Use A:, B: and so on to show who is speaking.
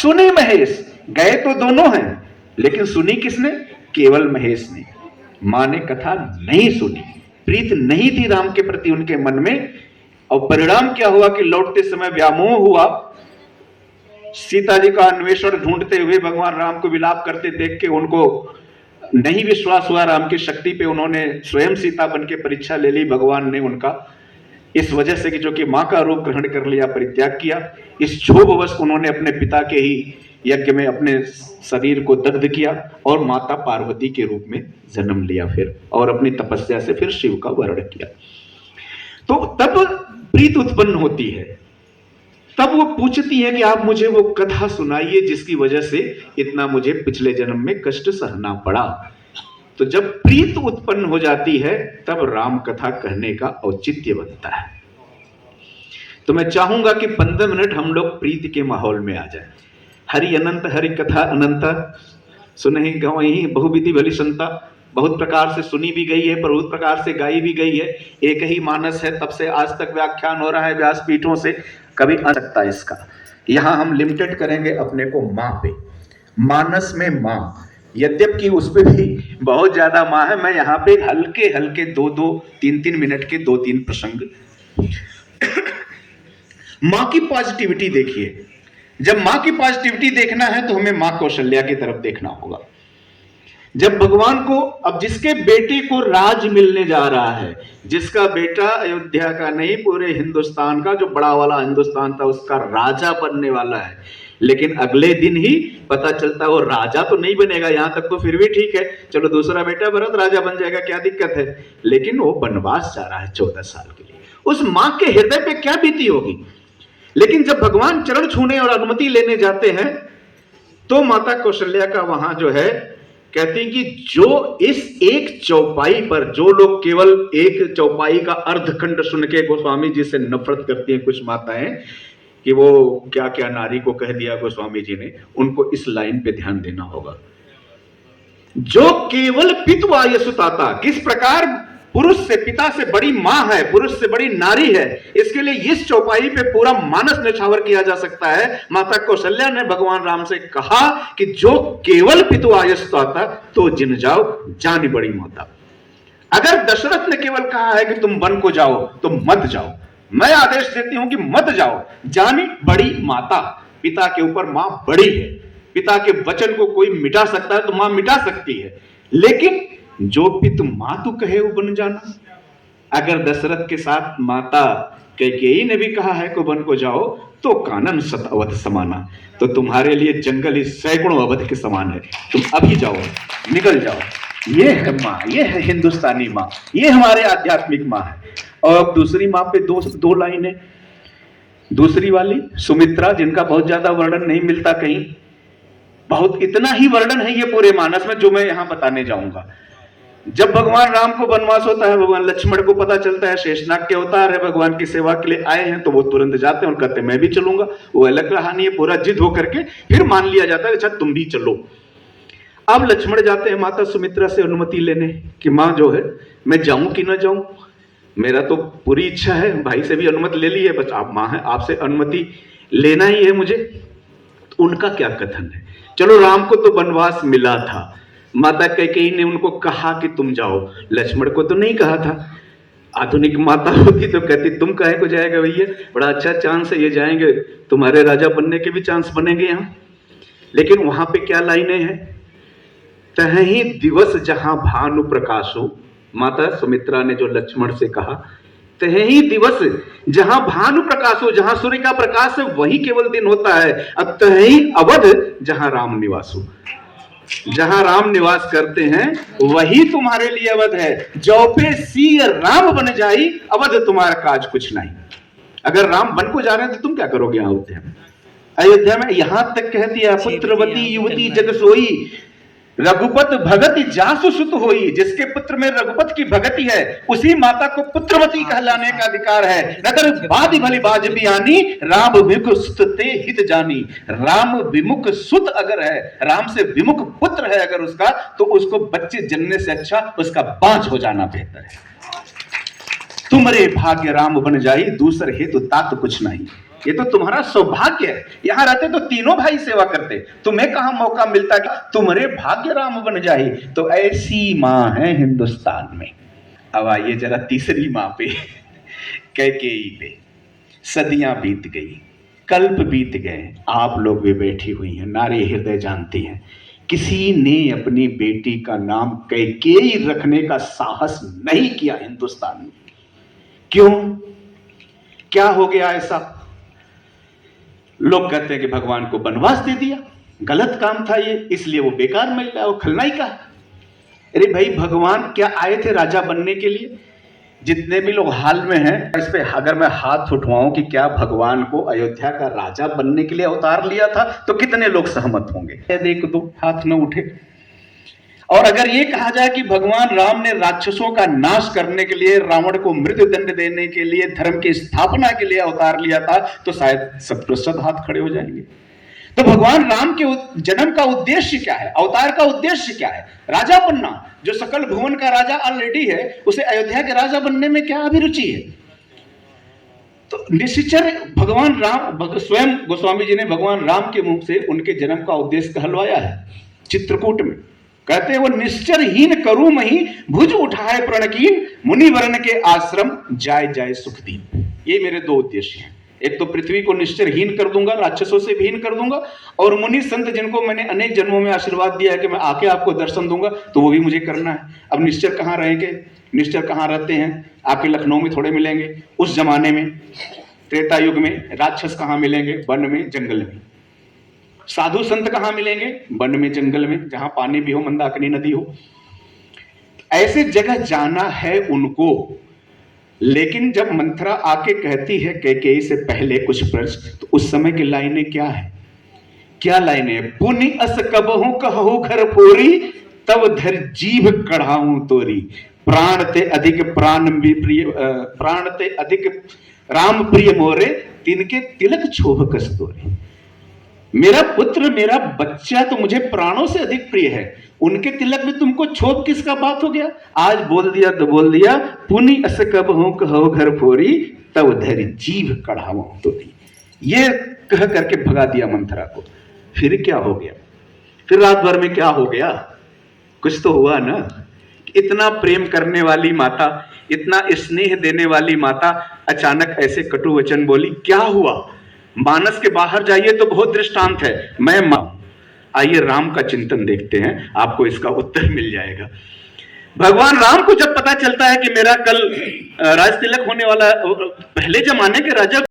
A: सुनी महेश, गए तो दोनों हैं, लेकिन सुनी किसने? केवल महेश ने। मां ने कथा नहीं सुनी, प्रीत नहीं थी राम के प्रति उनके मन में। और परिणाम क्या हुआ कि लौटते समय व्यामोह हुआ। सीता जी का अन्वेषण ढूंढते हुए भगवान राम को विलाप करते देख के उनको नहीं विश्वास हुआ राम की शक्ति पे। उन्होंने स्वयं सीता बन के परीक्षा ले ली। भगवान ने उनका इस वजह से कि जो कि मां का रूप ग्रहण कर लिया, परित्याग किया। इस क्षोभवश उन्होंने अपने पिता के ही यज्ञ में अपने शरीर को दग्ध किया और माता पार्वती के रूप में जन्म लिया फिर, और अपनी तपस्या से फिर शिव का वर्ण किया। तो तब प्रीत उत्पन्न होती है। तब वो पूछती है कि आप मुझे वो कथा सुनाइए जिसकी वजह से इतना मुझे पिछले जन्म में कष्ट सहना पड़ा। तो जब प्रीत उत्पन्न हो जाती है तब राम कथा कहने का औचित्य बनता है। तो मैं चाहूंगा कि 15 मिनट हम लोग प्रीत के माहौल में आ जाए। हरि अनंत हरि कथा अनंत, सुनहि गवहीं बहुविधि भली संता। बहुत प्रकार से सुनी भी गई है, बहुत प्रकार से गाई भी गई है। एक ही मानस है, तब से आज तक व्याख्यान हो रहा है व्यासपीठों से, कभी आ सकता है इसका। यहां हम लिमिटेड करेंगे अपने को मां पे। मानस में मां, यद्यपि उस पे भी बहुत ज्यादा मां है। मैं यहां पे हल्के हल्के 2-2, 3-3 मिनट के 2-3 प्रसंग। मां की पॉजिटिविटी देखिए। जब मां की पॉजिटिविटी देखना है तो हमें मां कौशल्या की तरफ देखना होगा। जब भगवान को, अब जिसके बेटे को राज मिलने जा रहा है, जिसका बेटा अयोध्या का नहीं पूरे हिंदुस्तान का, जो बड़ा वाला हिंदुस्तान था उसका राजा बनने वाला है, लेकिन अगले दिन ही पता चलता है वो राजा तो नहीं बनेगा। यहां तक तो फिर भी ठीक है, चलो दूसरा बेटा भरत राजा बन जाएगा, क्या दिक्कत है। लेकिन वो वनवास जा रहा है 14 साल के लिए। उस मां के हृदय पे क्या बीती होगी। लेकिन जब भगवान चरण छूने और अनुमति लेने जाते हैं तो माता कौशल्या का वहां जो है कहती हैं कि जो इस एक चौपाई पर, जो लोग केवल एक चौपाई का अर्धखंड सुन के गोस्वामी जी से नफरत करती हैं कुछ माताएं कि वो क्या क्या नारी को कह दिया गोस्वामी जी ने, उनको इस लाइन पे ध्यान देना होगा। जो केवल पितवा यसुताता, किस प्रकार पुरुष से, पिता से बड़ी मां है, पुरुष से बड़ी नारी है, इसके लिए इस चौपाई पे पूरा मानस निछावर किया जा सकता है। माता कौशल्या ने भगवान राम से कहा कि जो केवल पितुआयस्ता था तो जिन जाओ जानी बड़ी माता। अगर दशरथ ने केवल कहा है कि तुम वन को जाओ तो मत जाओ, मैं आदेश देती हूं कि मत जाओ, जानी बड़ी माता। पिता के ऊपर मां बड़ी है। पिता के वचन को कोई मिटा सकता है तो मां मिटा सकती है, लेकिन जो पितु मातु कहे वो बन जाना। अगर दशरथ के साथ माता कैकेयी ने भी कहा है कि वन को जाओ तो कानन सत अवध समाना, तो तुम्हारे लिए जंगल ही सैकड़ों अवध के समान है। तुम अभी जाओ, निकल जाओ। ये है माँ, ये है हिंदुस्तानी माँ, ये हमारे आध्यात्मिक माँ है। और अब दूसरी माँ पे दो लाइनें। दूसरी वाली सुमित्रा, जिनका बहुत ज्यादा वर्णन नहीं मिलता कहीं, बहुत इतना ही वर्णन है ये पूरे मानस में जो मैं यहां बताने जाऊंगा। जब भगवान राम को वनवास होता है, भगवान लक्ष्मण को पता चलता है शेषनाग के अवतार है, भगवान की सेवा के लिए आए हैं, तो वो तुरंत जाते हैं और कहते हैं मैं भी चलूंगा। वो अलग कहानी है, पूरा जिद होकर के फिर मान लिया जाता है अच्छा तुम भी चलो। अब लक्ष्मण जाते हैं माता सुमित्रा से अनुमति लेने कि मां जो है मैं जाऊं कि ना जाऊं, मेरा तो पूरी इच्छा है। भाई से भी अनुमति ले ली है, बस आप मां है, आपसे अनुमति लेना ही है मुझे। तो उनका क्या कथन है, चलो राम को तो वनवास मिला था, माता कैकेयी ने उनको कहा कि तुम जाओ, लक्ष्मण को तो नहीं कहा था। आधुनिक माता होती तो कहती तुम काहे को जाएगा भैया, बड़ा अच्छा चांस है, ये जाएंगे तुम्हारे राजा बनने के भी चांस बनेंगे यहां। लेकिन वहां पे क्या लाइनें हैं, तहीं दिवस जहां भानु प्रकाशो, माता सुमित्रा ने जो लक्ष्मण से कहा, तहीं दिवस जहां भानु प्रकाशो, जहां सूर्य का प्रकाश है वही केवल दिन होता है। अब तहीं अवध जहां राम निवासो, जहां राम निवास करते हैं वही तुम्हारे लिए अवध है। जो पे सी राम बन जाई, अवध तुम्हारा काज कुछ नहीं। अगर राम बन को जा रहे हैं तो तुम क्या करोगे अयोध्या में। अयोध्या में यहां तक कह दिया पुत्रवती युवती जग सोई, रघुपत भगति जासु सुत होई। जिसके पुत्र में रघुपत की भगति है उसी माता को पुत्रवती कहलाने का अधिकार है। नगर बादी भली बाज भी आनी, राम विमुख सुत ते हित जानी। राम विमुख सुत अगर है, राम से विमुख पुत्र है अगर उसका, तो उसको बच्चे जन्मने से अच्छा उसका बांझ हो जाना बेहतर है। तुमरे भाग्य राम बन जाई, दूसरे हेतु तात कुछ नहीं। ये तो तुम्हारा सौभाग्य है। यहां रहते तो तीनों भाई सेवा करते, तुम्हें कहां मौका मिलता कि तुम्हारे भाग्य राम बन जाए। तो ऐसी मां है हिंदुस्तान में। अब आइए जरा तीसरी मां पे, कैकेयी पे। सदियां बीत गई, कल्प बीत गए, आप लोग भी बैठी हुई हैं, नारी हृदय जानती हैं, किसी ने अपनी बेटी का नाम कैकेयी रखने का साहस नहीं किया हिंदुस्तान में। क्यों? क्या हो गया ऐसा? लोग कहते हैं कि भगवान को वनवास दे दिया, गलत काम था ये, इसलिए वो बेकार मिल गया, वो खलनायिका है। अरे भाई, भगवान क्या आए थे राजा बनने के लिए? जितने भी लोग हाल में हैं, इस पे अगर मैं हाथ उठवाऊं कि क्या भगवान को अयोध्या का राजा बनने के लिए अवतार लिया था, तो कितने लोग सहमत होंगे? देख दो, हाथ न उठे। और अगर ये कहा जाए कि भगवान राम ने राक्षसों का नाश करने के लिए, रावण को मृत्युदंड देने के लिए, धर्म की स्थापना के लिए अवतार लिया था, तो शायद 100% हाथ खड़े हो जाएंगे। तो भगवान राम के जन्म का उद्देश्य क्या है? अवतार का उद्देश्य क्या है? राजा बनना। जो सकल भुवन का राजा ऑलरेडी है, उसे अयोध्या के राजा बनने में क्या अभिरुचि है? तो निश्चर भगवान राम, स्वयं गोस्वामी जी ने भगवान राम के मुख से उनके जन्म का उद्देश्य कहलवाया है चित्रकूट में। कहते हैं, वो निश्चरहीन करूं मही, भुज उठाए प्रणकीन, मुनि वर्ण के आश्रम जाय जाय सुख दीन। ये मेरे दो उद्देश्य हैं। एक तो पृथ्वी को निश्चरहीन कर दूंगा, राक्षसों से भी हीन कर दूंगा, और मुनि संत जिनको मैंने अनेक जन्मों में आशीर्वाद दिया है कि मैं आके आपको दर्शन दूंगा, तो वो भी मुझे करना है। अब निश्चर कहाँ रहेंगे? निश्चर कहाँ रहते हैं? आपके लखनऊ में थोड़े मिलेंगे। उस जमाने में, त्रेता युग में, राक्षस कहाँ मिलेंगे? वन में, जंगल में। साधु संत कहां मिलेंगे? वन में, जंगल में, जहां पानी भी हो, मंदाकिनी नदी हो। ऐसे जगह जाना है उनको। लेकिन जब मंथरा आके कहती है कैकेयी से पहले कुछ प्रश्न, तो उस समय की लाइनें क्या है? क्या लाइनें? पुनि अस कबहू कहू घर फोरी, तब धर जीभ कढ़ाऊं तोरी, प्राण ते अधिक प्राण प्रिय, प्राण ते अधिक राम प्रिय मोरे, तिनके तिलक छोभ कस्तूरी। मेरा पुत्र, मेरा बच्चा तो मुझे प्राणों से अधिक प्रिय है, उनके तिलक में तुमको छोप किसका बात हो गया? आज बोल दिया तो बोल दिया, पुनि अस कबहू कहू घर फोरी, तब धर जीभ कढ़ाऊं तोरी। ये कह करके भगा दिया मंथरा को। फिर क्या हो गया? फिर रात भर में क्या हो गया? कुछ तो हुआ ना। इतना प्रेम करने वाली माता, इतना स्नेह देने वाली माता अचानक ऐसे कटु वचन बोली। क्या हुआ? मानस के बाहर जाइए तो बहुत दृष्टांत है। मैं आइए राम का चिंतन देखते हैं, आपको इसका उत्तर मिल जाएगा। भगवान राम को जब पता चलता है कि मेरा कल राज तिलक होने वाला, पहले जमाने के राजा